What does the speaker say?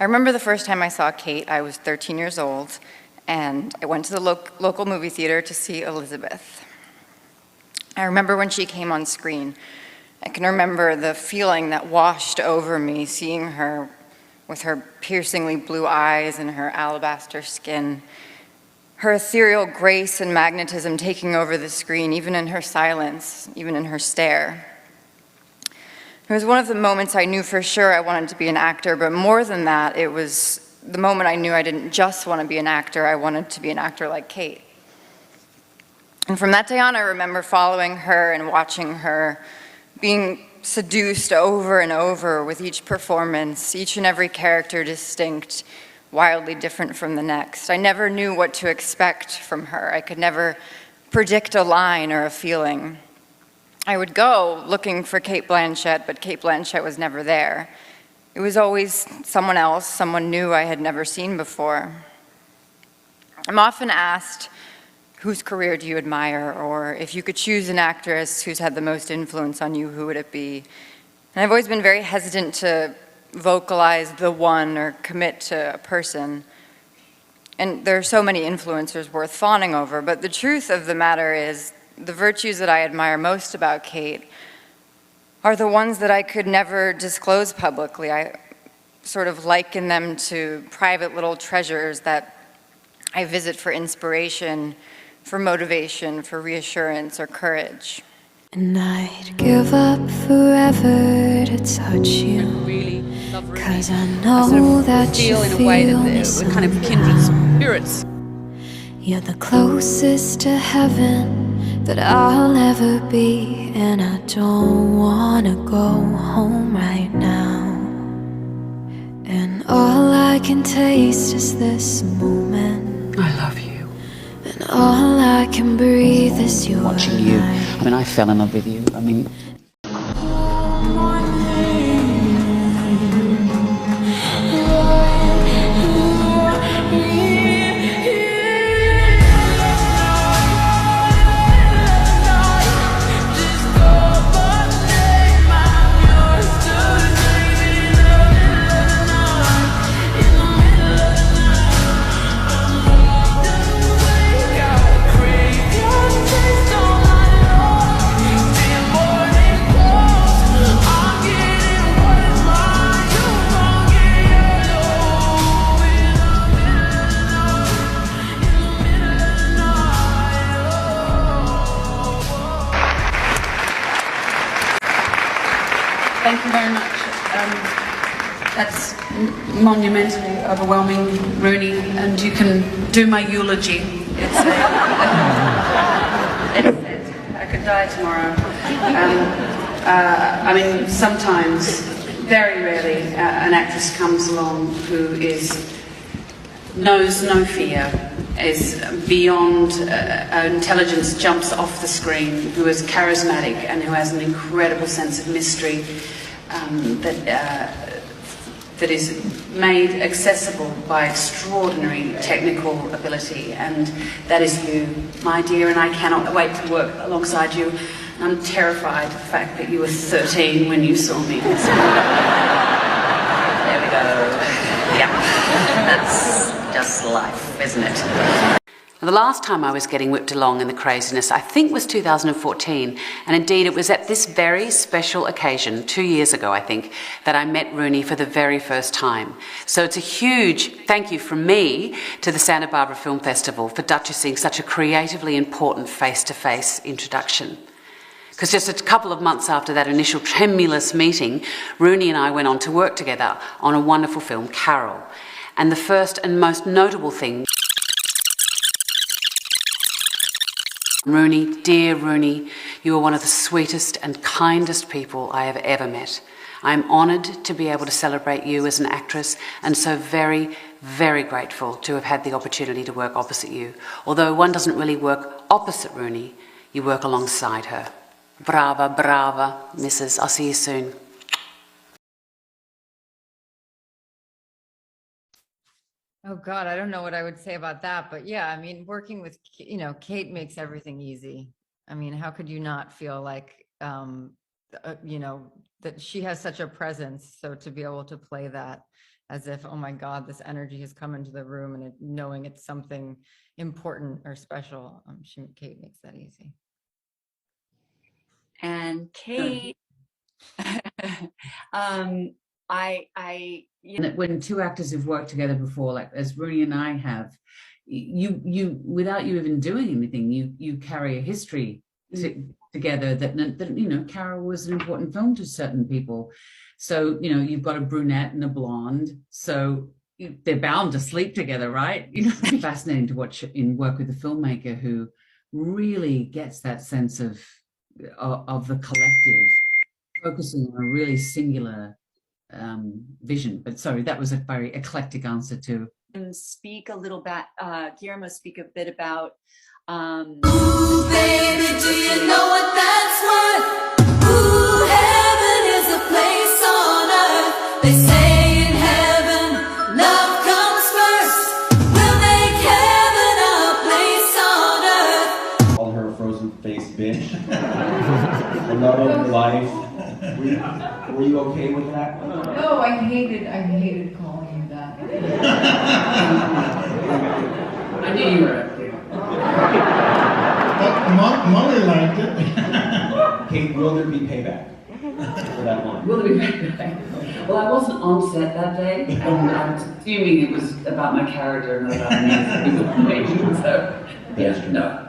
I remember the first time I saw Cate, I was 13 years old, and I went to the local movie theater to see Elizabeth. I remember when she came on screen. I can remember the feeling that washed over me seeing her with her piercingly blue eyes and her alabaster skin, her ethereal grace and magnetism taking over the screen, even in her silence, even in her stare. It was one of the moments I knew for sure I wanted to be an actor, but more than that, it was the moment I knew I didn't just want to be an actor, I wanted to be an actor like Cate. And from that day on, I remember following her and watching her, being seduced over and over with each performance, each and every character distinct, wildly different from the next. I never knew what to expect from her. I could never predict a line or a feeling. I would go looking for Cate Blanchett, but Cate Blanchett was never there. It was always someone else, someone new I had never seen before. I'm often asked, whose career do you admire? Or if you could choose an actress who's had the most influence on you, who would it be? And I've always been very hesitant to vocalize the one or commit to a person. And there are so many influencers worth fawning over, but the truth of the matter is the virtues that I admire most about Cate are the ones that I could never disclose publicly. I sort of liken them to private little treasures that I visit for inspiration, for motivation, for reassurance or courage. And I'd give up forever to touch you, really love Rooney. 'cause I know that you feel in a way that feel we're kind of kindred spirits. You're the closest to heaven that I'll ever be, and I don't wanna go home right now. And all I can taste is this moment, I love you. and all I can breathe is you. Watching you, I mean, I fell in love with you. I mean, Thank you very much. That's monumentally overwhelming, Rooney, and you can do my eulogy. I could die tomorrow. I mean, sometimes, very rarely, an actress comes along who knows no fear, is beyond intelligence, jumps off the screen, who is charismatic and who has an incredible sense of mystery that is made accessible by extraordinary technical ability. And that is you, my dear, and I cannot wait to work alongside you. I'm terrified of the fact that you were 13 when you saw me. There we go. Yeah, that's just life, isn't it? the last time I was getting whipped along in the craziness, I think, was 2014. And indeed, it was at this very special occasion, 2 years ago, I think, that I met Rooney for the very first time. So it's a huge thank you from me to the Santa Barbara Film Festival for duchessing such a creatively important face-to-face introduction. Because just a couple of months after that initial tremulous meeting, Rooney and I went on to work together on a wonderful film, Carol. And the first and most notable thing, Rooney, dear Rooney, you are one of the sweetest and kindest people I have ever met. I'm honoured to be able to celebrate you as an actress, and so very, very grateful to have had the opportunity to work opposite you. Although one doesn't really work opposite Rooney, you work alongside her. Brava, brava, Mrs. I'll see you soon. Oh God, I don't know what I would say about that, but yeah, I mean, working with, Cate makes everything easy. I mean, how could you not feel like, that she has such a presence. So to be able to play that as if, oh my God, this energy has come into the room, and knowing it's something important or special. Cate makes that easy. And Kate, when two actors have worked together before, like as Rooney and I have, you without you even doing anything, you carry a history together that you know, Carol was an important film to certain people. So, you know, you've got a brunette and a blonde, so they're bound to sleep together, right? You know, it's fascinating to watch and work with a filmmaker who really gets that sense of the collective, focusing on a really singular vision. But sorry, that was a very eclectic answer to. And speak a little bit, Guillermo, speak a bit about. Ooh, baby, do you know what that's worth? Ooh, heaven is a place on earth. They say in heaven, love comes first. We'll make heaven a place on earth. Call her a frozen face bitch. The love of your life. Were you okay with that? No, I hated calling you that. I knew you were. Molly liked it. Kate, will there be payback for that line? Will there be payback? Well, I wasn't on set that day, and I was assuming it was about my character and not about me. So, yeah, no.